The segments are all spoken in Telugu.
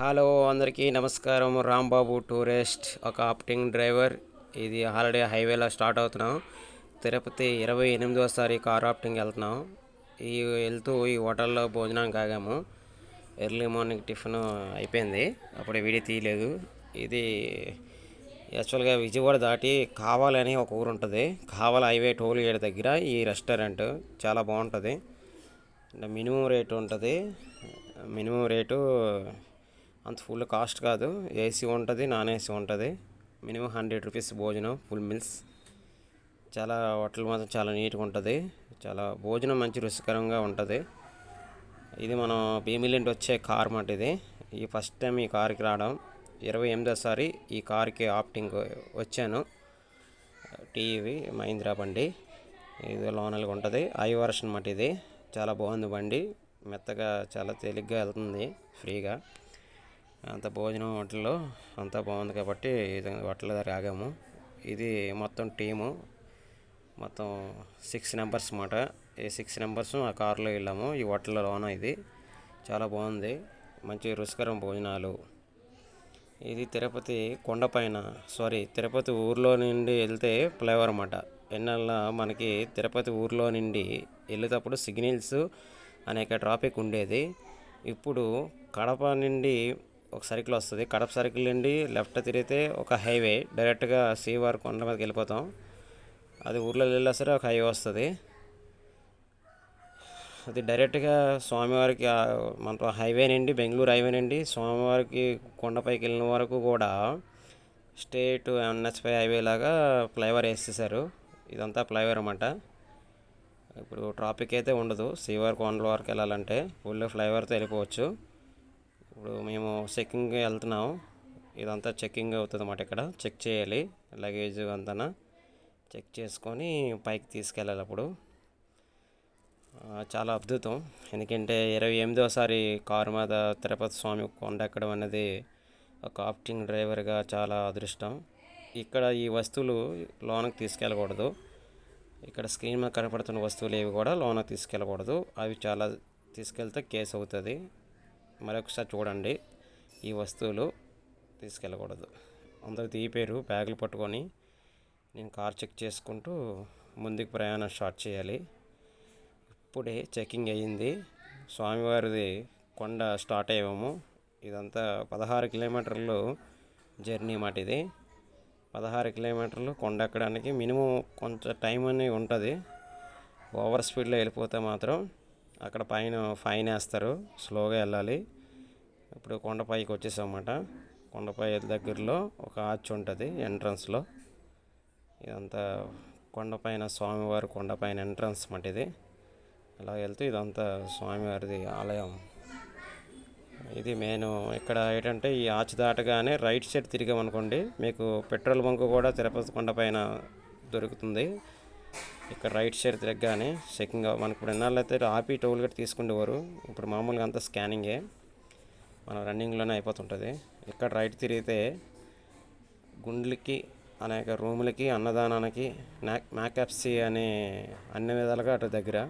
హలో అందరికీ నమస్కారం. రాంబాబు టూరిస్ట్, ఒక ఆప్టింగ్ డ్రైవర్. ఇది హాలిడే హైవేలో స్టార్ట్ అవుతున్నాం. తిరుపతి 28వ కార్ ఆప్టింగ్ వెళ్తున్నాం. వెళ్తూ ఈ హోటల్లో భోజనానికి ఆగాము. ఎర్లీ మార్నింగ్ టిఫిన్ అయిపోయింది, అప్పుడే వీడియో తీయలేదు. ఇది యాక్చువల్గా విజయవాడ దాటి కావాలని ఒక ఊరు ఉంటుంది. కావాల హైవే టోల్ గేట్ దగ్గర ఈ రెస్టారెంట్ చాలా బాగుంటుంది. మినిమం రేటు ఉంటుంది. మినిమం రేటు అంత ఫుల్ కాస్ట్ కాదు. ఏసీ ఉంటుంది, నాన్ ఏసీ ఉంటుంది. మినిమం 100 రూపీస్ భోజనం, ఫుల్ మీల్స్. చాలా హోటల్ మాత్రం చాలా నీట్గా ఉంటుంది. చాలా భోజనం మంచి రుచికరంగా ఉంటుంది. ఇది మనం భీమిలి నుండి వచ్చే కార్ మాట. ఈ ఫస్ట్ టైం ఈ కార్కి రావడం. 28వ ఈ కార్కి ఆప్టింగ్ వచ్చాను. టీవీ మహీంద్రా బండి. ఇది లోనల్గా ఉంటుంది. ఐ వర్షన్ మాట. ఇది చాలా బాగుంది బండి. మెత్తగా చాలా తేలిగ్గా వెళ్తుంది ఫ్రీగా. అంత భోజనం హోటల్లో అంతా బాగుంది కాబట్టి హోటల్ దగ్గర ఆగాము. ఇది మొత్తం టీము, మొత్తం 6 మెంబర్స్ అన్నమాట. ఈ 6 మెంబర్స్ ఆ కారులో వెళ్ళాము. ఈ హోటల్లోన ఇది చాలా బాగుంది. మంచి రుచికరం భోజనాలు. ఇది తిరుపతి కొండపైన, తిరుపతి ఊర్లో నుండి వెళ్తే ఫ్లైఓవర్ అన్నమాట. ఎన్నెల్లా మనకి తిరుపతి ఊర్లో నుండి వెళ్ళేటప్పుడు సిగ్నల్స్ అనేక ట్రాఫిక్ ఉండేది. ఇప్పుడు కడప నుండి ఒక సర్కిల్ వస్తుంది. కడప సర్కిల్ నుండి లెఫ్ట్ తిరిగితే ఒక హైవే డైరెక్ట్గా శ్రీవారి కొండ మీదకి వెళ్ళిపోతాం. అది ఊర్లో వెళ్ళినా సరే ఒక హైవే వస్తుంది. అది డైరెక్ట్గా స్వామివారికి మన హైవే నుండి, బెంగళూరు హైవే నుండి స్వామివారికి కొండపైకి వెళ్ళిన వరకు కూడా స్టేట్ NH5 హైవే లాగా ఫ్లైఓవర్ వేసేసారు. ఇదంతా ఫ్లైఓవర్ అన్నమాట. ఇప్పుడు ట్రాఫిక్ అయితే ఉండదు. శ్రీవారి కొండల వరకు వెళ్ళాలంటే ఫుల్ ఫ్లైఓవర్తో వెళ్ళిపోవచ్చు. ఇప్పుడు మేము చెక్కింగ్ వెళ్తున్నాం. ఇదంతా చెక్కింగ్ అవుతుంది అన్నమాట. ఇక్కడ చెక్ చేయాలి లగేజ్ అంతా. చెక్ చేసుకొని పైకి తీసుకెళ్ళాలి. అప్పుడు చాలా అద్భుతం. ఎందుకంటే 28వ కారు మీద తిరుపతి స్వామి కొండ ఎక్కడం అనేది ఒక ఆప్టింగ్ డ్రైవర్గా చాలా అదృష్టం. ఇక్కడ ఈ వస్తువులు లోనకి తీసుకెళ్ళకూడదు. ఇక్కడ స్క్రీన్ మీద కనపడుతున్న వస్తువులు ఏవి కూడా లోనకి తీసుకెళ్ళకూడదు. అవి చాలా తీసుకెళ్తే కేసు అవుతుంది. మరొకసారి చూడండి, ఈ వస్తువులు తీసుకెళ్ళకూడదు. అందరూ దిగిపోయారు బ్యాగులు పట్టుకొని. నేను కార్ చెక్ చేసుకుంటూ ముందుకు ప్రయాణం స్టార్ట్ చేయాలి. ఇప్పుడే చెకింగ్ అయ్యింది. స్వామివారిది కొండ స్టార్ట్ అయ్యాము. ఇదంతా 16 కిలోమీటర్లు జర్నీ మాట. ఇది 16 కిలోమీటర్లు కొండ ఎక్కడానికి మినిమం కొంచెం టైం అనేది ఉంటుంది. ఓవర్ స్పీడ్లో వెళ్ళిపోతే మాత్రం అక్కడ పైన ఫైన్ వేస్తారు. స్లోగా వెళ్ళాలి. ఇప్పుడు కొండపైకి వచ్చేసామన్నమాట. కొండపై దగ్గరలో ఒక ఆర్చ్ ఉంటుంది ఎంట్రన్స్లో. ఇదంతా కొండపైన స్వామివారి కొండపైన ఎంట్రన్స్ అన్నమాట. ఇది అలా వెళ్తే ఇదంతా స్వామివారిది ఆలయం. ఇది మెయిన్. ఇక్కడ ఏంటంటే ఈ ఆర్చ్ దాటగానే రైట్ సైడ్ తిరిగామనుకోండి, మీకు పెట్రోల్ బంక్ కూడా తిరుపతి కొండపైన దొరుకుతుంది. ఇక్కడ రైట్ సైడ్ తిరగగానే చెకింగ్. మనకి ఇప్పుడు ఎన్నాళ్ళు అయితే ఆపి టోల్ గేట్ తీసుకునేవారు. ఇప్పుడు మామూలుగా అంతా స్కానింగే, మన రన్నింగ్లోనే అయిపోతుంటుంది. ఇక్కడ రైట్ తిరిగితే గుండ్లకి, అనేక రూములకి, అన్నదానానికి, మ్యాక్యాప్సీ అనే అన్ని విధాలుగా అటు దగ్గర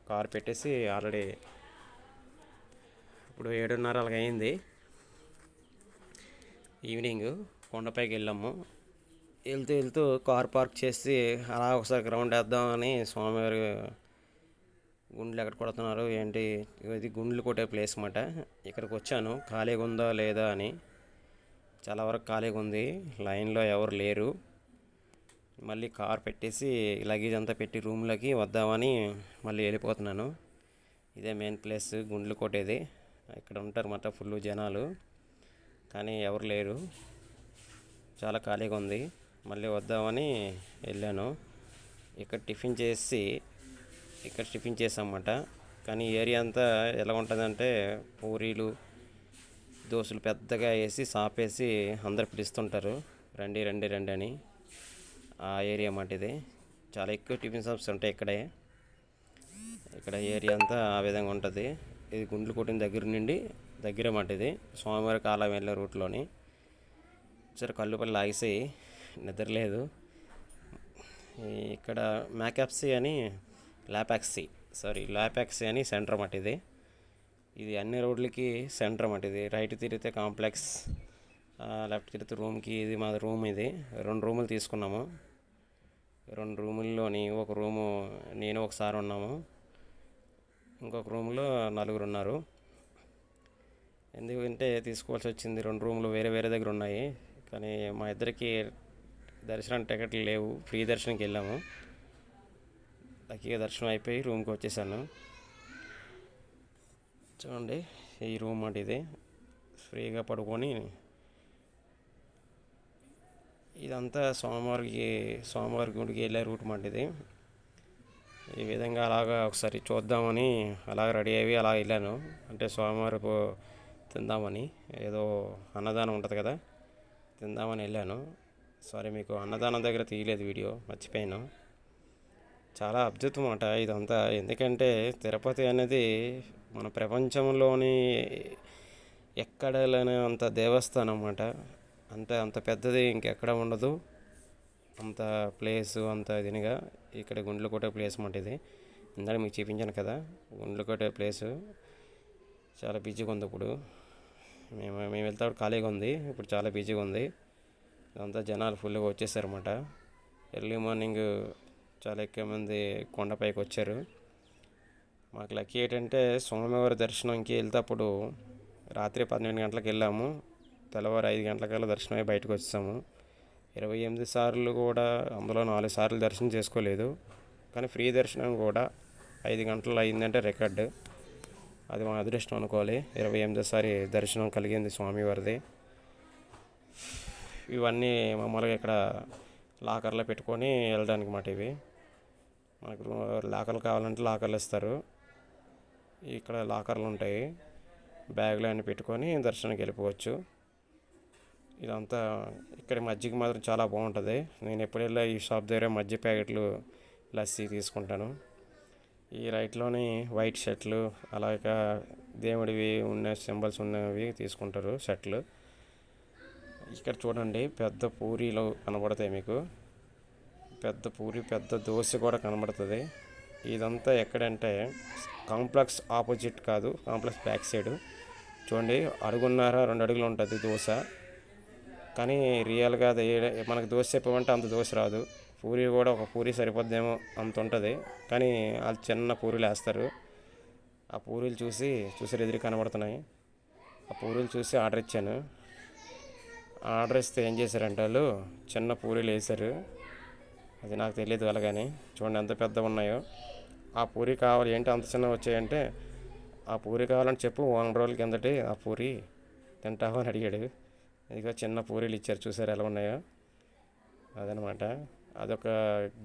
కారు పెట్టేసి ఆల్రెడీ ఇప్పుడు 7:30 అలాగ అయింది. ఈవినింగ్ కొండపైకి వెళ్ళాము. వెళ్తూ కార్ పార్క్ చేసి అలా ఒకసారి గ్రౌండ్ వేద్దామని స్వామివారి గుండ్లు ఎక్కడ కొడుతున్నారు ఏంటి, ఇది గుండ్లు కొట్టే ప్లేస్ అన్నమాట. ఇక్కడికి వచ్చాను ఖాళీగా ఉందా లేదా అని. చాలా వరకు ఖాళీగా ఉంది, లైన్లో ఎవరు లేరు. మళ్ళీ కార్ పెట్టేసి లగేజ్ అంతా పెట్టి రూమ్లోకి వద్దామని మళ్ళీ వెళ్ళిపోతున్నాను. ఇదే మెయిన్ ప్లేస్ గుండ్లు కొట్టేది. ఇక్కడ ఉంటారు అన్నమాట ఫుల్ జనాలు, కానీ ఎవరు లేరు. చాలా ఖాళీగా ఉంది. మళ్ళీ వద్దామని వెళ్ళాను. ఇక్కడ టిఫిన్ చేసామన్నమాట. కానీ ఏరియా అంతా ఎలా ఉంటుందంటే పూరీలు, దోశలు పెద్దగా వేసి సాపేసి అందరు పిలుస్తుంటారు, రండి రండి రండి అని. ఆ ఏరియా అన్నమాట. ఇది చాలా ఎక్కువ టిఫిన్ షాప్స్ ఉంటాయి ఇక్కడే. ఇక్కడ ఏరియా అంతా ఆ విధంగా ఉంటుంది. ఇది గుండ్లు కొట్టిన దగ్గర అన్నమాట. ఇది స్వామివారి కాలం వెళ్ళే రూట్లోని. సరే కళ్ళు పళ్ళు ఆగిసి నిద్రలేదు. ఇక్కడ ల్యాపాక్సీ అని సెంటర్ అన్నమాట. ఇది ఇది అన్ని రోడ్లకి సెంటర్ అన్నమాట. ఇది రైట్ తిరిగితే కాంప్లెక్స్, లెఫ్ట్ తిరిగితే రూమ్కి. ఇది మా రూమ్. ఇది 2 రూములు తీసుకున్నాము. 2 రూముల్లోని ఒక రూము నేను ఒకసారి ఉన్నాము, ఇంకొక రూమ్లో 4 ఉన్నారు. ఎందుకంటే తీసుకోవాల్సి వచ్చింది. 2 రూములు వేరే వేరే దగ్గర ఉన్నాయి, కానీ మా ఇద్దరికి దర్శనానికి టికెట్లు లేవు. ఫ్రీ దర్శనంకి వెళ్ళాము. లక్కీగా దర్శనం అయిపోయి రూమ్కి వచ్చేసాను. చూడండి, ఈ రూమ్ అంటే ఇది ఫ్రీగా పడుకొని. ఇదంతా స్వామివారి గుడికి వెళ్ళే రూట్ మాట ఇది. ఈ విధంగా అలాగా ఒకసారి చూద్దామని అలా రెడీ అయ్యి అలా వెళ్ళాను. అంటే స్వామివారి తిందామని, ఏదో అన్నదానం ఉంటుంది కదా, తిందామని వెళ్ళాను. సారీ, మీకు అన్నదానం దగ్గర తీయలేదు వీడియో, మర్చిపోయాను. చాలా అద్భుతం అన్నమాట ఇదంతా. ఎందుకంటే తిరుపతి అనేది మన ప్రపంచంలోని ఎక్కడ లేని అంత దేవస్థానం అన్నమాట. అంత పెద్దది ఇంకెక్కడ ఉండదు. అంత ప్లేసు అంత దీనిగా ఇక్కడ గుండ్లకోట ప్లేస్ అన్నమాట ఇది. ఇందాక మీకు చూపించాను కదా, గుండ్లకోట ప్లేసు చాలా బిజీగా ఉంది ఇప్పుడు. మేము వెళ్తే ఖాళీగా ఉంది, ఇప్పుడు చాలా బిజీగా ఉంది. ఇదంతా జనాలు ఫుల్గా వచ్చేసారన్నమాట. ఎర్లీ మార్నింగ్ చాలా ఎక్కువ మంది కొండపైకి వచ్చారు. మాకు లక్కీ ఏంటంటే స్వామివారి దర్శనంకి వెళ్తేప్పుడు రాత్రి 12 గంటలకు వెళ్ళాము. తెల్లవారు 5 గంటలకల్లా దర్శనం అయ్యి బయటకు వచ్చాము. 28 సార్లు కూడా, అందులో 4 సార్లు దర్శనం చేసుకోలేదు. కానీ ఫ్రీ దర్శనం కూడా 5 గంటలు అయిందంటే రికార్డు. అది మా అదృష్టం అనుకోవాలి. 28సారి దర్శనం కలిగింది స్వామివారిది. ఇవన్నీ మామూలుగా ఇక్కడ లాకర్లో పెట్టుకొని వెళ్ళడానికి మాట. ఇవి మనకు లాకర్లు కావాలంటే లాకర్లు ఇస్తారు. ఇక్కడ లాకర్లు ఉంటాయి, బ్యాగులు అన్నీ పెట్టుకొని దర్శనానికి వెళ్ళిపోవచ్చు. ఇదంతా ఇక్కడ మజ్జిగ మాత్రం చాలా బాగుంటుంది. నేను ఎప్పుడు వెళ్ళా ఈ షాప్ దగ్గర మజ్జిగ ప్యాకెట్లు, లస్సీ తీసుకుంటాను. ఈ రైట్లోని వైట్ షర్ట్లు, అలాగే దేవుడివి ఉన్న సింబల్స్ ఉన్నవి తీసుకుంటారు షర్ట్లు. ఇక్కడ చూడండి, పెద్ద పూరీలు కనబడతాయి మీకు. పెద్ద పూరి, పెద్ద దోశ కూడా కనబడుతుంది. ఇదంతా ఎక్కడంటే కాంప్లెక్స్ ఆపోజిట్ కాదు, కాంప్లెక్స్ బ్యాక్ సైడ్. చూడండి, 1.5 అడుగులు ఉంటుంది దోశ. కానీ రియల్గా అది మనకు దోశ చెప్పమంటే అంత దోశ రాదు. పూరి కూడా ఒక పూరి సరిపోద్దేమో అంత ఉంటుంది, కానీ వాళ్ళు చిన్న పూరీలు వేస్తారు. ఆ పూరీలు చూసి ఎదురు కనబడుతున్నాయి. ఆ పూరీలు చూసి ఆర్డర్ ఇచ్చాను. ఆర్డర్ ఇస్తే ఏం చేశారంటే వాళ్ళు చిన్న పూరీలు వేశారు. అది నాకు తెలియదు అలాగని. చూడండి ఎంత పెద్దగా ఉన్నాయో. ఆ పూరి కావాలి ఏంటి అంత చిన్న వచ్చాయంటే, ఆ పూరి కావాలని చెప్పు, 1 రోజుల కిందటి ఆ పూరి తింటావు అని అడిగాడు. ఇదిగో చిన్న పూరీలు ఇచ్చారు, చూసారు ఎలా ఉన్నాయో. అదనమాట, అదొక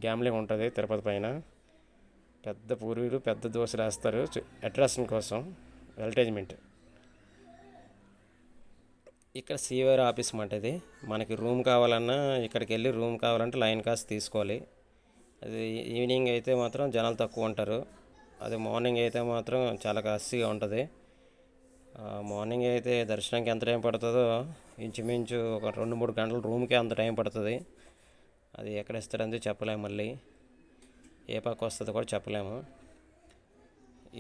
గ్యామ్లింగ్ ఉంటుంది తిరుపతి పైన. పెద్ద పూరీలు, పెద్ద దోశలు వేస్తారు అట్రాక్షన్ కోసం, అడ్వర్టైజ్మెంట్. ఇక్కడ సిఆర్ ఆఫీస్ మాట ఇది. మనకి రూమ్ కావాలన్నా ఇక్కడికి వెళ్ళి రూమ్ కావాలంటే లైన్ కాస్ట్ తీసుకోవాలి. అది ఈవినింగ్ అయితే మాత్రం జనాలు తక్కువ ఉంటారు. అది మార్నింగ్ అయితే మాత్రం చాలా కాస్ట్లీగా ఉంటుంది. మార్నింగ్ అయితే దర్శనానికి ఎంత టైం పడుతుందో, ఇంచుమించు ఒక 2-3 గంటలు రూమ్కే అంత టైం పడుతుంది. అది ఎక్కడ ఇస్తారంటే చెప్పలేము, మళ్ళీ ఏ పక్క వస్తుందో కూడా చెప్పలేము.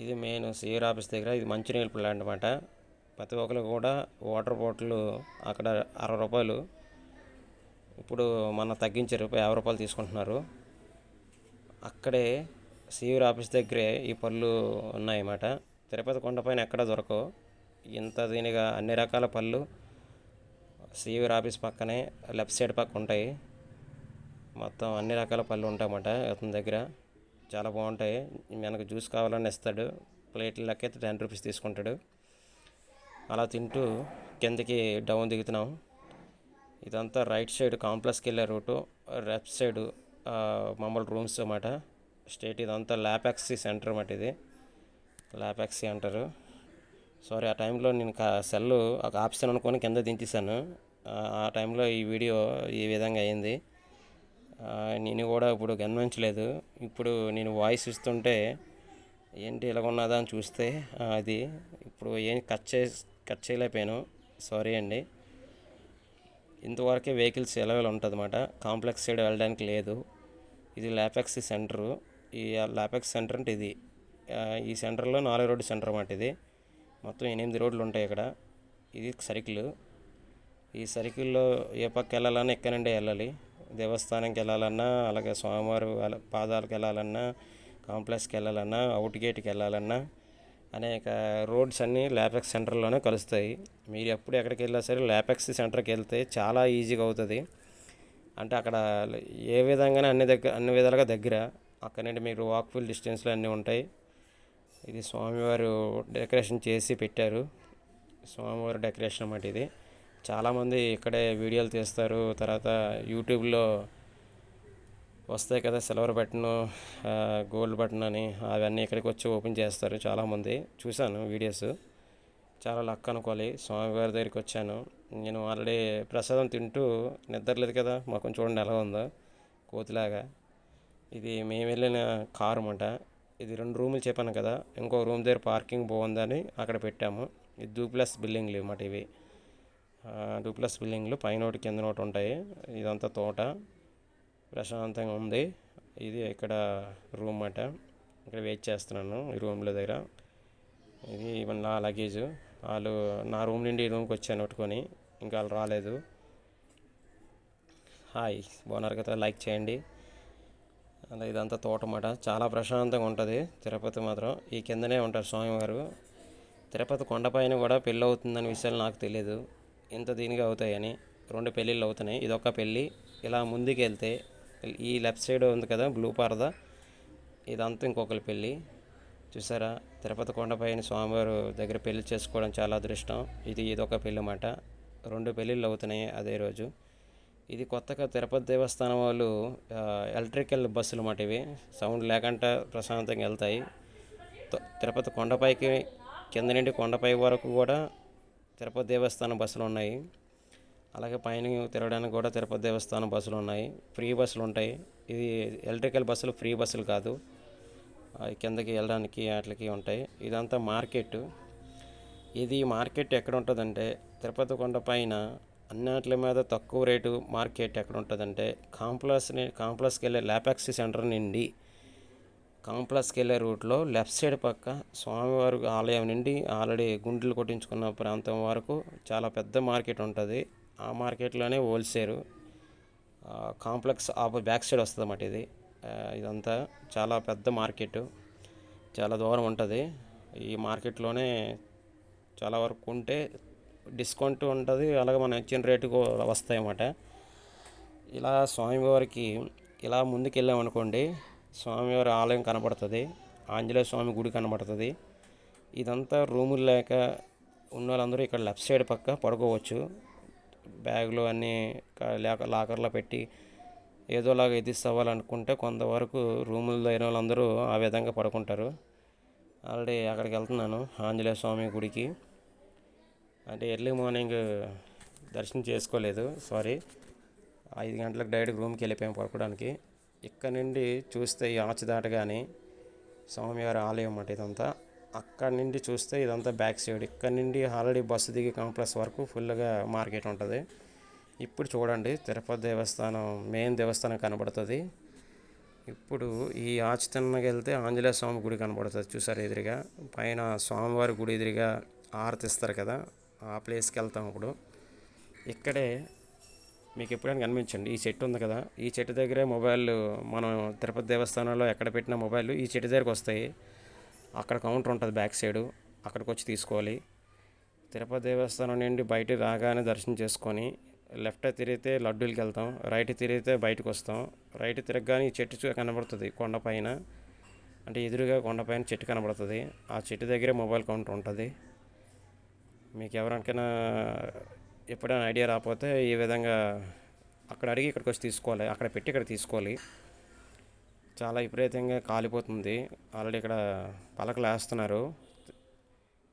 ఇది మెయిన్ సిఆర్ ఆఫీస్ దగ్గర. ఇది మంచినీళ్ళ ప్లాంట్ అన్నమాట. ప్రతి ఒక్కరు కూడా వాటర్ బాటిల్ అక్కడ 60 రూపాయలు, ఇప్పుడు మన తగ్గించారు, 50 రూపాయలు తీసుకుంటున్నారు. అక్కడే సిఆర్ ఆఫీస్ దగ్గరే ఈ పళ్ళు ఉన్నాయన్నమాట. తిరుపతి కొండపైన ఎక్కడ దొరకవు ఇంత దీనిగా అన్ని రకాల పళ్ళు. సిఆర్ ఆఫీస్ పక్కనే లెఫ్ట్ సైడ్ పక్క ఉంటాయి. మొత్తం అన్ని రకాల పళ్ళు ఉంటాయన్నమాట అతని దగ్గర. చాలా బాగుంటాయి. మనకు జ్యూస్ కావాలని ఇస్తాడు. ప్లేట్ల లెక్క అయితే 10 రూపీస్ తీసుకుంటాడు. అలా తింటూ కిందకి డౌన్ దిగుతున్నాం. ఇదంతా రైట్ సైడ్ కాంప్లెక్స్కి వెళ్ళే రూటు, లెఫ్ట్ సైడ్ మామూలు రూమ్స్ అన్నమాట. స్టేట్ ఇదంతా ల్యాపాక్సీ సెంటర్ అన్నమాట. ఇది ల్యాపాక్సీ అంటారు. సారీ, ఆ టైంలో నేను సెల్ ఒక ఆప్షన్ అనుకొని కింద దించేసాను. ఆ టైంలో ఈ వీడియో ఈ విధంగా అయింది. నేను కూడా ఇప్పుడు గమనించలేదు. ఇప్పుడు నేను వాయిస్ ఇస్తుంటే ఏంటి ఇలా ఉన్నదా అని చూస్తే అది ఇప్పుడు ఏం కట్ చేయలేకపోయాను. సారీ అండి. ఇంతవరకే వెహికల్స్ అవైలబుల్ ఉంటుంది అన్నమాట. కాంప్లెక్స్ సైడ్ వెళ్ళడానికి లేదు. ఇది ల్యాపాక్సీ సెంటరు. ఈ ల్యాపాక్సీ సెంటర్ అంటే ఇది. ఈ సెంటర్లో 4 రోడ్డు సెంటర్ అన్నమాట. ఇది మొత్తం 8 రోడ్లు ఉంటాయి ఇక్కడ. ఇది సర్కిల్. ఈ సర్కిల్లో ఏ పక్క వెళ్ళాలన్నా ఇక్కడ నుండే వెళ్ళాలి. దేవస్థానంకి వెళ్ళాలన్నా, అలాగే స్వామివారి పాదాలకు వెళ్ళాలన్నా, కాంప్లెక్స్కి వెళ్ళాలన్నా, అవుట్ గేట్కి వెళ్ళాలన్నా అనేక రోడ్స్ అన్నీ ల్యాపెక్స్ సెంటర్లోనే కలుస్తాయి. మీరు ఎప్పుడు ఎక్కడికి వెళ్ళినా సరే ల్యాపెక్స్ సెంటర్కి వెళ్తే చాలా ఈజీగా అవుతుంది. అంటే అక్కడ ఏ విధంగానే అన్ని విధాలుగా దగ్గర. అక్కడ నుండి మీకు వాక్ఫుల్ డిస్టెన్స్లో అన్నీ ఉంటాయి. ఇది స్వామివారు డెకరేషన్ చేసి పెట్టారు. స్వామివారి డెకరేషన్ అన్నమాట ఇది. చాలామంది ఇక్కడే వీడియోలు తీస్తారు. తర్వాత యూట్యూబ్లో వస్తాయి కదా సిల్వర్ బటన్, గోల్డ్ బటన్ అని, అవన్నీ ఇక్కడికి వచ్చి ఓపెన్ చేస్తారు చాలామంది. చూశాను వీడియోస్. చాలా లక్ అనుకోవాలి. స్వామివారి దగ్గరికి వచ్చాను. నేను ఆల్రెడీ ప్రసాదం తింటూ నిద్రలేదు కదా, మాకు చూడండి ఎలా ఉందో కోతిలాగా. ఇది మేము వెళ్ళిన కారు అన్నమాట. ఇది 2 రూములు చెప్పాను కదా, ఇంకో రూమ్ దగ్గర పార్కింగ్ బాగుందని అక్కడ పెట్టాము. ఇది డూప్లెక్స్ బిల్డింగ్లు అన్నమాట ఇవి. డూప్లెక్స్ బిల్డింగ్లు పైన ఒకటి కింద ఒకటి ఉంటాయి. ఇదంతా తోట, ప్రశాంతంగా ఉంది. ఇది ఇక్కడ రూమ్ అన్నమాట. ఇక్కడ వెయిట్ చేస్తున్నాను ఈ రూమ్లో దగ్గర. ఇది నా లగేజ్. వాళ్ళు నా రూమ్ నుండి ఈ రూమ్కి వచ్చాను పట్టుకొని, ఇంకా వాళ్ళు రాలేదు. హాయ్, బాగున్నారు కదా, లైక్ చేయండి. అలా ఇదంతా తోట అన్నమాట. చాలా ప్రశాంతంగా ఉంటుంది తిరుపతి మాత్రం. ఈ కిందనే ఉంటారు స్వామివారు. తిరుపతి కొండపైన కూడా పెళ్ళి అవుతుందనే విషయాలు నాకు తెలియదు. ఇంత దీనిగా అవుతాయని. 2 పెళ్ళిళ్ళు అవుతున్నాయి. ఇదొక పెళ్ళి. ఇలా ముందుకు వెళ్తే ఈ లెఫ్ట్ సైడ్ ఉంది కదా బ్లూ పరద, ఇదంతా ఇంకొకరి పెళ్ళి. చూసారా, తిరుపతి కొండపైన స్వామివారు దగ్గర పెళ్లి చేసుకోవడం చాలా అదృష్టం. ఇదొక పెళ్ళి అన్నమాట. 2 పెళ్ళిళ్ళు అవుతున్నాయి అదే రోజు. ఇది కొత్తగా తిరుపతి దేవస్థానం వాళ్ళు ఎలక్ట్రికల్ బస్సులు అన్నమాట ఇవి. సౌండ్ లేకుండా ప్రశాంతంగా వెళ్తాయి. తిరుపతి కొండపైకి కింద నుండి కొండపై వరకు కూడా తిరుపతి దేవస్థానం బస్సులు ఉన్నాయి. అలాగే పైన తిరగడానికి కూడా తిరుపతి దేవస్థానం బస్సులు ఉన్నాయి. ఫ్రీ బస్సులు ఉంటాయి. ఇది ఎలక్ట్రికల్ బస్సులు, ఫ్రీ బస్సులు కాదు. కిందకి వెళ్ళడానికి వాటికి ఉంటాయి. ఇదంతా మార్కెట్. ఇది మార్కెట్ ఎక్కడ ఉంటుందంటే తిరుపతి కొండ పైన అన్నిటి మీద తక్కువ రేటు మార్కెట్ ఎక్కడ ఉంటుందంటే కాంప్లెక్స్కి వెళ్ళే ల్యాపెక్స్ సెంటర్ నుండి కాంప్లెక్స్కి వెళ్ళే రూట్లో లెఫ్ట్ సైడ్ పక్క స్వామివారి ఆలయం నుండి ఆల్రెడీ గుండెలు కొట్టించుకున్న ప్రాంతం వరకు చాలా పెద్ద మార్కెట్ ఉంటుంది. ఆ మార్కెట్లోనే హోల్సేల్ కాంప్లెక్స్ బ్యాక్ సైడ్ వస్తుంది అన్నమాట ఇది. ఇదంతా చాలా పెద్ద మార్కెట్, చాలా దూరం ఉంటుంది. ఈ మార్కెట్లోనే చాలా వరకు ఉంటే డిస్కౌంట్ ఉంటుంది. అలాగే మనం ఇచ్చిన రేటుకు వస్తాయి అన్నమాట. ఇలా స్వామివారికి ఇలా ముందుకు వెళ్ళామనుకోండి, స్వామివారి ఆలయం కనబడుతుంది, ఆంజనేయ స్వామి గుడి కనబడుతుంది. ఇదంతా రూములు లేక ఉన్న వాళ్ళందరూ ఇక్కడ లెఫ్ట్ సైడ్ పక్క పడుకోవచ్చు. బ్యాగులు అన్నీ లాకర్లో పెట్టి ఏదోలాగా ఎదిస్తవ్వాలనుకుంటే కొంతవరకు రూముల్లో అయిన వాళ్ళందరూ ఆ విధంగా పడుకుంటారు. ఆల్రెడీ అక్కడికి వెళ్తున్నాను, ఆంజనేయ స్వామి గుడికి. అంటే ఎర్లీ మార్నింగ్ దర్శనం చేసుకోలేదు, 5 గంటలకు డైరెక్ట్ రూమ్కి వెళ్ళిపోయాం పడుకోవడానికి. ఇక్కడ నుండి చూస్తే ఈ ఆర్చ్ దాటగానే స్వామివారి ఆలయం అన్నమాట ఇదంతా. అక్కడ నుండి చూస్తే ఇదంతా బ్యాక్ సైడ్. ఇక్కడ నుండి ఆల్రెడీ బస్సు దిగి కాంప్లెక్స్ వరకు ఫుల్గా మార్కెట్ ఉంటుంది. ఇప్పుడు చూడండి, తిరుపతి దేవస్థానం మెయిన్ దేవస్థానం కనబడుతుంది. ఇప్పుడు ఈ ఆర్చ్ తిన్నగా వెళ్తే ఆంజనేయ స్వామి గుడి కనబడుతుంది. చూసారు ఎదురుగా పైన స్వామివారి గుడి ఎదురుగా ఆరతిస్తారు కదా, ఆ ప్లేస్కి వెళ్తాం. ఇప్పుడు ఇక్కడే మీకు ఎప్పుడైనా కనిపించండి, ఈ చెట్టు ఉంది కదా, ఈ చెట్టు దగ్గరే మొబైల్, మనం తిరుపతి దేవస్థానంలో ఎక్కడ పెట్టిన మొబైల్ ఈ చెట్టు దగ్గరకు వస్తాయి. అక్కడ కౌంటర్ ఉంటుంది బ్యాక్ సైడు, అక్కడికి వచ్చి తీసుకోవాలి. తిరుపతి దేవస్థానం నుండి బయట రాగానే దర్శనం చేసుకొని లెఫ్ట్ తిరిగితే లడ్డూలకి వెళ్తాం, రైట్ తిరిగితే బయటకు వస్తాం. రైట్ తిరగగానే ఈ చెట్టు కనబడుతుంది కొండపైన, అంటే ఎదురుగా కొండపైన చెట్టు కనబడుతుంది. ఆ చెట్టు దగ్గరే మొబైల్ కౌంటర్ ఉంటుంది. మీకు ఎవరికైనా ఎప్పుడైనా ఐడియా రాకపోతే ఈ విధంగా అక్కడ అడిగి ఇక్కడికి వచ్చి తీసుకోవాలి, అక్కడ పెట్టి ఇక్కడ తీసుకోవాలి. చాలా విపరీతంగా కాలిపోతుంది. ఆల్రెడీ ఇక్కడ పలకలు వేస్తున్నారు,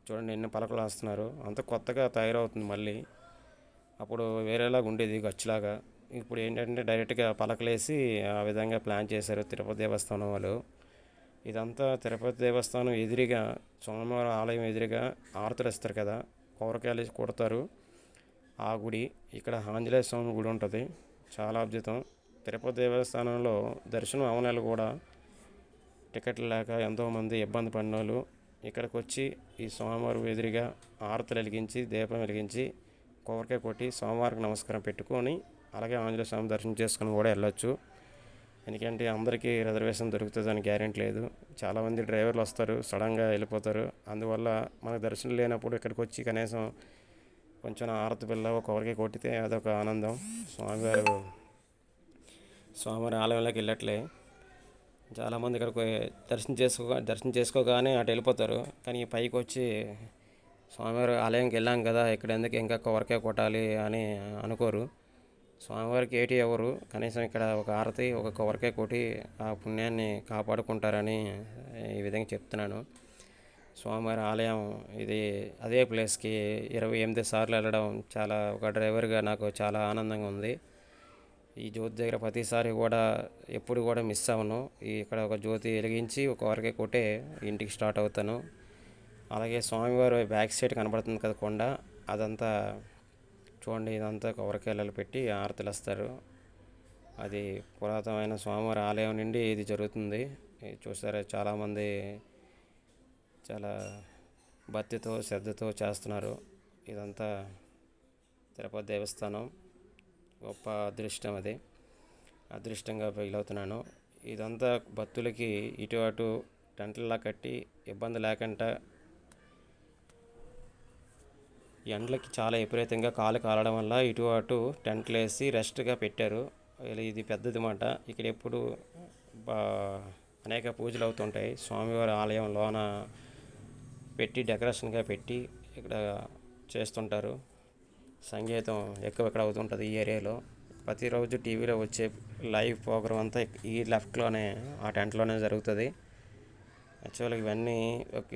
చూడండి ఎన్ని పలకలు వేస్తున్నారు. అంత కొత్తగా తయారవుతుంది మళ్ళీ. అప్పుడు వేరేలాగా ఉండేది గచ్చులాగా, ఇప్పుడు ఏంటంటే డైరెక్ట్గా పలకలేసి ఆ విధంగా ప్లాన్ చేశారు తిరుపతి దేవస్థానం వాళ్ళు. ఇదంతా తిరుపతి దేవస్థానం ఎదురుగా స్వామివారి ఆలయం ఎదురుగా ఆరతులు ఇస్తారు కదా, కొబ్బరికాయలు కొడతారు. ఆ గుడి ఇక్కడ ఆంజనేయ స్వామి గుడి ఉంటుంది, చాలా అద్భుతం. తిరుపతి దేవస్థానంలో దర్శనం అవనాలు కూడా టికెట్లు లేక ఎంతోమంది ఇబ్బంది పడిన వాళ్ళు ఇక్కడికి వచ్చి ఈ స్వామివారి ఎదురుగా ఆరతులు వెలిగించి దీపం వెలిగించి కొబ్బరికాయ కొట్టి స్వామివారికి నమస్కారం పెట్టుకొని అలాగే ఆంజనేయ స్వామి దర్శనం చేసుకొని కూడా వెళ్ళొచ్చు. ఎందుకంటే అందరికీ రిజర్వేషన్ దొరుకుతుందని గ్యారెంటీ లేదు. చాలామంది డ్రైవర్లు వస్తారు, సడన్గా వెళ్ళిపోతారు. అందువల్ల మనకు దర్శనం లేనప్పుడు ఇక్కడికి వచ్చి కనీసం కొంచెం ఆరతి బిళ్ళ ఒక కొబ్బరికాయ కొట్టితే అదొక ఆనందం. స్వామివారి ఆలయంలోకి వెళ్ళట్లే చాలామంది ఇక్కడికి దర్శనం చేసుకోగానే అటు వెళ్ళిపోతారు. కానీ పైకి వచ్చి స్వామివారి ఆలయంకి వెళ్ళాం కదా, ఇక్కడ ఎందుకు ఇంకా కొబ్బరికాయ కొట్టాలి అని అనుకోరు. స్వామివారికి ఏటి ఎవరు కనీసం ఇక్కడ ఒక ఆరతి ఒక కొబ్బరికాయ కొట్టి ఆ పుణ్యాన్ని కాపాడుకుంటారని ఈ విధంగా చెప్తున్నాను. స్వామివారి ఆలయం ఇది అదే ప్లేస్కి 28 సార్లు వెళ్ళడం చాలా ఒక డ్రైవర్గా నాకు చాలా ఆనందంగా ఉంది. ఈ జ్యోతి దగ్గర ప్రతిసారి కూడా ఎప్పుడు కూడా మిస్ అవ్వను. ఇక్కడ ఒక జ్యోతి వెలిగించి ఒక కొబ్బరికాయ కొట్టే ఇంటికి స్టార్ట్ అవుతాను. అలాగే స్వామివారి బ్యాక్ సైడ్ కనబడుతుంది కదా కొండ, అదంతా చూడండి. ఇదంతా కొబ్బరికాయలు పెట్టి ఆరతులు వస్తారు. అది పురాతనమైన స్వామివారి ఆలయం నుండి ఇది జరుగుతుంది. చూసారా, చాలామంది చాలా భక్తితో శ్రద్ధతో చేస్తున్నారు. ఇదంతా తిరుపతి దేవస్థానం గొప్ప అదృష్టం, అది అదృష్టంగా ఫీల్ అవుతున్నాను. ఇదంతా భక్తులకి ఇటు అటు టెంట్లా కట్టి ఇబ్బంది లేకుండా ఎండలకి చాలా విపరీతంగా కాలు కాలడం వల్ల ఇటు అటు టెంట్లు వేసి రెస్ట్గా పెట్టారు. ఇది పెద్దది మాట. ఇక్కడ ఎప్పుడు అనేక పూజలు అవుతుంటాయి. స్వామివారి ఆలయంలోన పెట్టి డెకరేషన్గా పెట్టి ఇక్కడ చేస్తుంటారు. సంగీతం ఎక్కువ ఇక్కడ అవుతుంటుంది ఈ ఏరియాలో. ప్రతిరోజు టీవీలో వచ్చే లైవ్ ప్రోగ్రాం అంతా ఈ లెఫ్ట్లోనే ఆ టెంట్లోనే జరుగుతుంది. యాక్చువల్గా ఇవన్నీ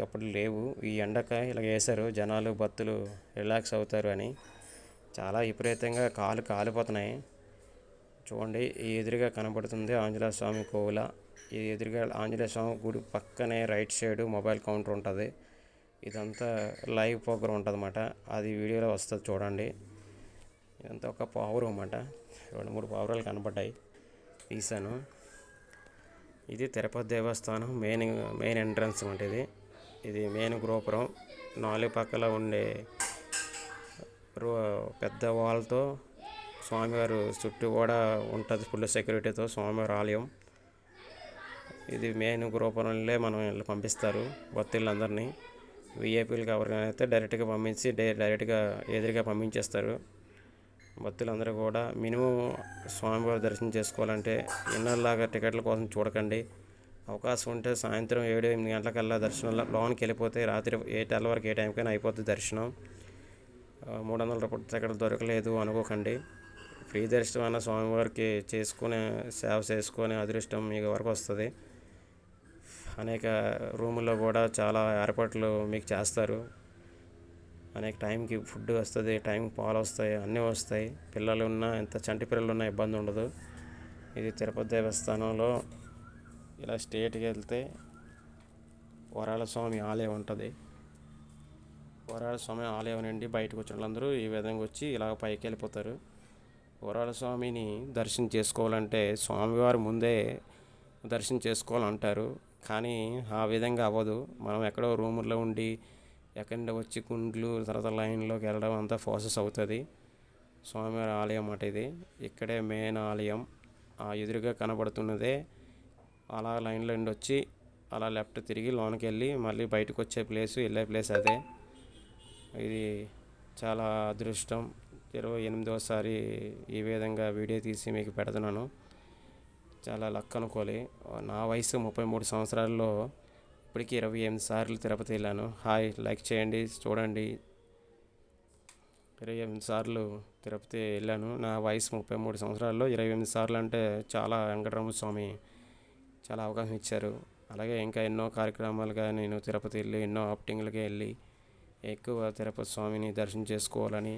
అప్పుడు లేవు. ఈ ఎండక ఇలా వేశారు, జనాలు భక్తులు రిలాక్స్ అవుతారు అని. చాలా విపరీతంగా కాలిపోతున్నాయి. చూడండి, ఈ ఎదురుగా కనబడుతుంది ఆంజనేయ స్వామి కోవుల. ఈ ఎదురుగా ఆంజనేయ స్వామి గుడి పక్కనే రైట్ సైడ్ మొబైల్ కౌంటర్ ఉంటుంది. ఇదంతా లైవ్ ప్రోగ్రాం ఉంటుంది అన్నమాట. అది వీడియోలో వస్తుంది చూడండి. ఇదంతా ఒక పావురం అన్నమాట. 2-3 పావురాలు కనబడ్డాయి, తీసాను. ఇది తిరుపతి దేవస్థానం మెయిన్ ఎంట్రన్స్ ఉంటుంది. ఇది మెయిన్ గోపురం. 4 పక్కల ఉండే పెద్ద వాల్తో స్వామివారు చుట్టూ కూడా ఉంటుంది ఫుల్ సెక్యూరిటీతో స్వామివారి ఆలయం. ఇది మెయిన్ గోపురంలో మనం పంపిస్తారు భక్తులందరినీ. విఐపీలకు ఎవరికైనా అయితే డైరెక్ట్గా పంపించి డైరెక్ట్గా ఎదురుగా పంపించేస్తారు. భక్తులందరూ కూడా మినిమం స్వామివారి దర్శనం చేసుకోవాలంటే ఎన్నోలాగా టికెట్ల కోసం చూడకండి. అవకాశం ఉంటే సాయంత్రం 7-8 గంటలకల్లా దర్శనం లోనికి వెళ్ళిపోతే రాత్రి 8 వరకు ఏ టైంకైనా అయిపోతుంది దర్శనం. 300 రూపాయల టికెట్ దొరకలేదు అనుకోకండి. ఫ్రీ దర్శనం అన్న స్వామివారికి సేవ చేసుకునే అదృష్టం మీకు వరకు వస్తుంది. అనేక రూముల్లో కూడా చాలా ఏర్పాట్లు మీకు చేస్తారు. అనేక టైంకి ఫుడ్ వస్తుంది, టైంకి పాలు వస్తాయి, అన్నీ వస్తాయి. పిల్లలు ఉన్నా ఎంత చంటి పిల్లలు ఉన్నా ఇబ్బంది ఉండదు. ఇది తిరుపతి దేవస్థానంలో ఇలా స్ట్రేట్గా వెళ్తే వరాల స్వామి ఆలయం ఉంటుంది. వరాల స్వామి ఆలయం నుండి బయటకు వచ్చిన వాళ్ళందరూ ఈ విధంగా వచ్చి ఇలా పైకి వెళ్ళిపోతారు. వరాల స్వామిని దర్శనం చేసుకోవాలంటే స్వామివారి ముందే దర్శనం చేసుకోవాలంటారు. కానీ ఆ విధంగా అవ్వదు. మనం ఎక్కడో రూముల్లో ఉండి ఎక్కడి నుండి వచ్చి కుండ్లు తర్వాత లైన్లోకి వెళ్ళడం అంతా ప్రాసెస్ అవుతుంది. స్వామివారి ఆలయం అన్నమాట ఇది. ఇక్కడే మెయిన్ ఆలయం. ఆ ఎదురుగా కనబడుతున్నదే అలా లైన్లో నుండి వచ్చి అలా లెఫ్ట్ తిరిగి లోనికి వెళ్ళి మళ్ళీ బయటకు వచ్చే వెళ్ళే ప్లేస్ అదే. ఇది చాలా అదృష్టం. 28వసారి ఈ విధంగా వీడియో తీసి మీకు పెడుతున్నాను. చాలా లక్ అనుకోవాలి. నా వయసు 33 సంవత్సరాల్లో ఇప్పటికీ 28 సార్లు తిరుపతి వెళ్ళాను. లైక్ చేయండి, చూడండి. 28 సార్లు తిరుపతి వెళ్ళాను. నా వయసు 33 సంవత్సరాల్లో 28 సార్లు అంటే చాలా. వెంకటరమణ స్వామి చాలా అవకాశం ఇచ్చారు. అలాగే ఇంకా ఎన్నో కార్యక్రమాలుగా నేను తిరుపతి వెళ్ళి ఎన్నో ఆప్టింగ్లకి వెళ్ళి ఎక్కువ తిరుపతి స్వామిని దర్శనం చేసుకోవాలని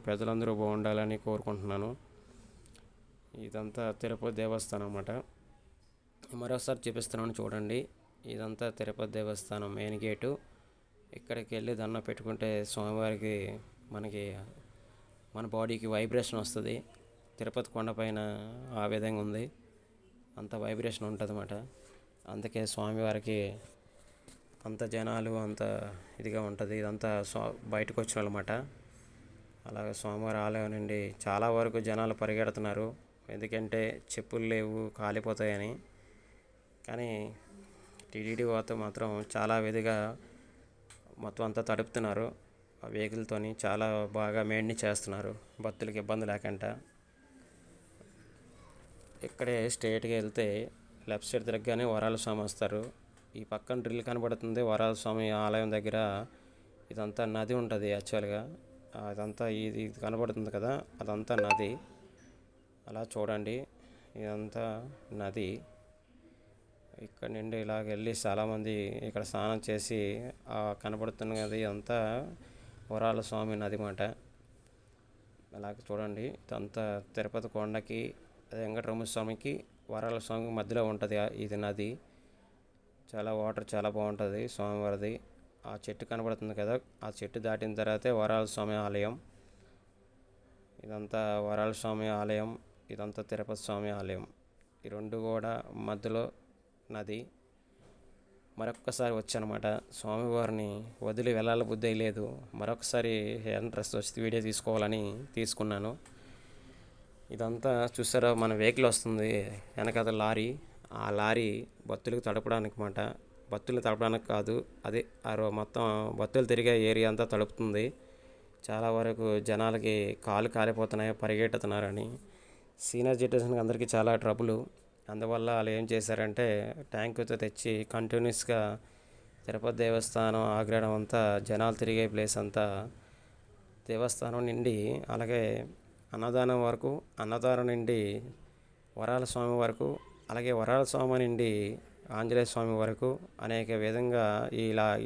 ప్రజలందరూ బాగుండాలని కోరుకుంటున్నాను. ఇదంతా తిరుపతి దేవస్థానం అన్నమాట. మరోసారి చూపిస్తున్నాను చూడండి. ఇదంతా తిరుపతి దేవస్థానం మెయిన్ గేటు. ఇక్కడికి వెళ్ళి దండం పెట్టుకుంటే స్వామివారికి మన బాడీకి వైబ్రేషన్ వస్తుంది. తిరుపతి కొండపైన ఆ విధంగా ఉంది, అంత వైబ్రేషన్ ఉంటుంది అన్నమాట. అందుకే స్వామివారికి అంత జనాలు అంత ఇదిగా ఉంటుంది. ఇదంతా బయటకు వచ్చిన వాళ్ళమాట. అలాగే స్వామివారి ఆలయం నుండి చాలా వరకు జనాలు పరిగెడుతున్నారు, ఎందుకంటే చెప్పులు లేవు కాలిపోతాయని. కానీ టీటీడీ వారితో మాత్రం చాలా విధిగా మొత్తం అంతా తడుపుతున్నారు. ఆ వెహికల్తోని చాలా బాగా మెయింటైన్ చేస్తున్నారు, భక్తులకి ఇబ్బంది లేకుండా. ఇక్కడే స్ట్రైట్గా వెళ్తే లెఫ్ట్ సైడ్ తిరగగానే వరాల స్వామి వస్తారు. ఈ పక్కన డ్రిల్ కనబడుతుంది వరాల స్వామి ఆలయం దగ్గర. ఇదంతా నది ఉంటుంది యాక్చువల్గా. అదంతా ఇది కనబడుతుంది కదా, అదంతా నది. అలా చూడండి, ఇదంతా నది. ఇక్కడ నుండి ఇలాగ వెళ్ళి చాలామంది ఇక్కడ స్నానం చేసి కనబడుతున్నది అంతా వరాల స్వామి నది మాట. అలాగే చూడండి, ఇదంతా తిరుపతి కొండకి వెంకటరమణ స్వామికి వరాల స్వామికి మధ్యలో ఉంటుంది ఇది నది. చాలా వాటర్ చాలా బాగుంటుంది స్వామివారిది. ఆ చెట్టు కనబడుతుంది కదా, ఆ చెట్టు దాటిన తర్వాతే వరాల స్వామి ఆలయం. ఇదంతా వరాల స్వామి ఆలయం, ఇదంతా తిరుపతి స్వామి ఆలయం. ఈ రెండు కూడా మధ్యలో నది. మరొక్కసారి వచ్చానమాట, స్వామివారిని వదిలి వెళ్ళాల బుద్ధి లేదు. మరొకసారి ఇంట్రెస్ట్ వచ్చి వీడియో తీసుకోవాలని తీసుకున్నాను. ఇదంతా చూసారా, మన వెహికల్ వస్తుంది వెనకాల లారీ. ఆ లారీ భక్తులకు తడపడానికి మాట. భక్తులు తడపడానికి కాదు, అదే మొత్తం భక్తులు తిరిగే ఏరియా అంతా తడుపుతుంది. చాలా వరకు జనాలకి కాలు కాలిపోతున్నాయి పరిగెట్టుతున్నారని. సీనియర్ సిటిజన్కి అందరికీ చాలా ట్రబుల్. అందువల్ల వాళ్ళు ఏం చేశారంటే ట్యాంకుతో తెచ్చి కంటిన్యూస్గా తిరుపతి దేవస్థానం ఆగ్రహం అంతా జనాలు తిరిగే ప్లేస్ అంతా దేవస్థానం నుండి అలాగే అన్నదానం వరకు, అన్నదానం నుండి వరాల స్వామి వరకు, అలాగే వరాల స్వామి నుండి ఆంజనేయ స్వామి వరకు అనేక విధంగా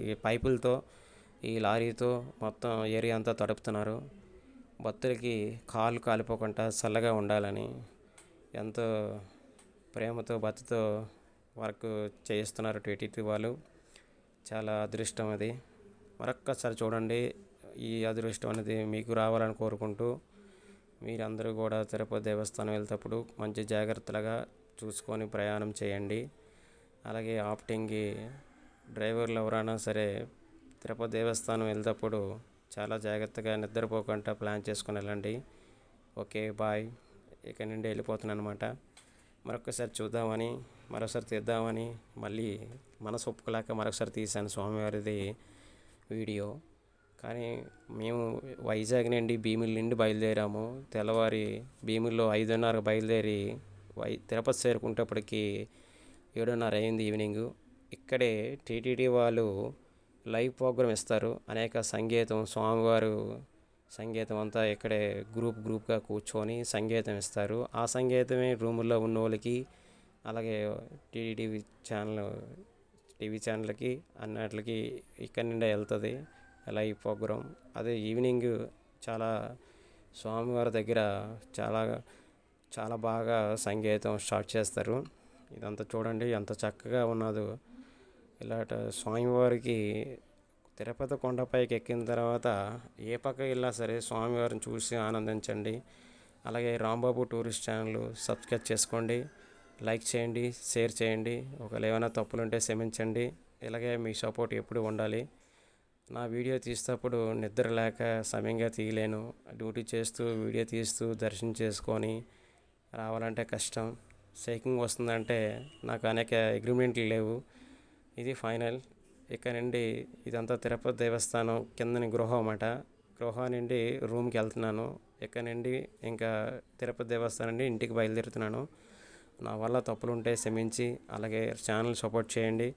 ఈ పైపులతో ఈ లారీతో మొత్తం ఏరియా అంతా తడుపుతున్నారు. భక్తులకి కాలు కాలిపోకుండా చల్లగా ఉండాలని ఎంతో ప్రేమతో భక్తితో వర్క్ చేయిస్తున్నారు టీటీడీ వాళ్ళు. చాలా అదృష్టం అది. మరొక్కసారి చూడండి, ఈ అదృష్టం అనేది మీకు రావాలని కోరుకుంటూ, మీరందరూ కూడా తిరుపతి దేవస్థానం వెళ్తేప్పుడు మంచి జాగ్రత్తలుగా చూసుకొని ప్రయాణం చేయండి. అలాగే ఆప్టింగ్కి డ్రైవర్లు ఎవరైనా సరే తిరుపతి దేవస్థానం వెళ్తేప్పుడు చాలా జాగ్రత్తగా నిద్రపోకుండా ప్లాన్ చేసుకొని వెళ్ళండి. Okay, bye. ఇక నుండి వెళ్ళిపోతున్నాను అనమాట. మరొకసారి చూద్దామని, మరొకసారి తీద్దామని మళ్ళీ మనసు ఒప్పుకోలేక మరొకసారి తీశాను స్వామివారిది వీడియో. కానీ మేము వైజాగ్ నుండి భీమిలి నుండి బయలుదేరాము. తెల్లవారి భీమిలిలో 5:30 బయలుదేరి తిరుపతి చేరుకునేటప్పటికి 7:30 అయింది ఈవినింగ్. ఇక్కడే టీటీడీ వాళ్ళు లైవ్ ప్రోగ్రామ్ ఇస్తారు. అనేక సంగీతం, స్వామివారు సంగీతం అంతా ఇక్కడే గ్రూప్గా కూర్చొని సంగీతం ఇస్తారు. ఆ సంగీతమే రూముల్లో ఉన్న వాళ్ళకి, అలాగే టీవీ ఛానల్కి అన్నిటికి ఇక్కడి నుండే వెళ్తుంది లైవ్ ప్రోగ్రామ్. అదే ఈవినింగ్ చాలా స్వామివారి దగ్గర చాలా చాలా బాగా సంగీతం స్టార్ట్ చేస్తారు. ఇదంతా చూడండి ఎంత చక్కగా ఉన్నదో. ఇలాంటి స్వామివారికి తిరుపతి కొండపైకి ఎక్కిన తర్వాత ఏ పక్క వెళ్ళినా సరే స్వామివారిని చూసి ఆనందించండి. అలాగే రాంబాబు టూరిస్ట్ ఛానల్ సబ్స్క్రైబ్ చేసుకోండి, లైక్ చేయండి, షేర్ చేయండి. ఒకవేళ ఏమైనా తప్పులుంటే క్షమించండి. ఇలాగే మీ సపోర్ట్ ఎప్పుడు ఉండాలి. నా వీడియో తీసేటప్పుడు నిద్ర లేక సమయంగా తీయలేను. డ్యూటీ చేస్తూ వీడియో తీస్తూ దర్శనం చేసుకొని రావాలంటే కష్టం. షేకింగ్ వస్తుందంటే నాకు అనేక అగ్రిమెంట్లు లేవు. ఇది ఫైనల్. ఇక్కడ నుండి ఇదంతా తిరుపతి దేవస్థానం కిందని గృహం అన్నమాట. గృహం నుండి రూమ్కి వెళ్తున్నాను. ఇక్కడ నుండి ఇంకా తిరుపతి దేవస్థానం నుండి ఇంటికి బయలుదేరుతున్నాను. నా వల్ల తప్పులుంటే క్షమించి, అలాగే ఛానల్ సపోర్ట్ చేయండి,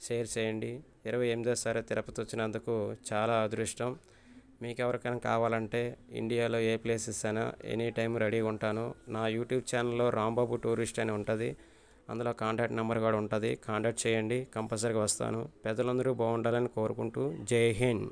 షేర్ చేయండి. 28వ తిరుపతి వచ్చినందుకు చాలా అదృష్టం. మీకు ఎవరికైనా కావాలంటే ఇండియాలో ఏ ప్లేసెస్ అయినా ఎనీ టైం రెడీగా ఉంటాను. నా యూట్యూబ్ ఛానల్లో రాంబాబు టూరిస్ట్ అని ఉంటుంది. అందులో కాంటాక్ట్ నెంబర్ కూడా ఉంటుంది. కాంటాక్ట్ చేయండి, కంపల్సరీగా వస్తాను. పెద్దలందరూ బాగుండాలని కోరుకుంటూ జై హింద్.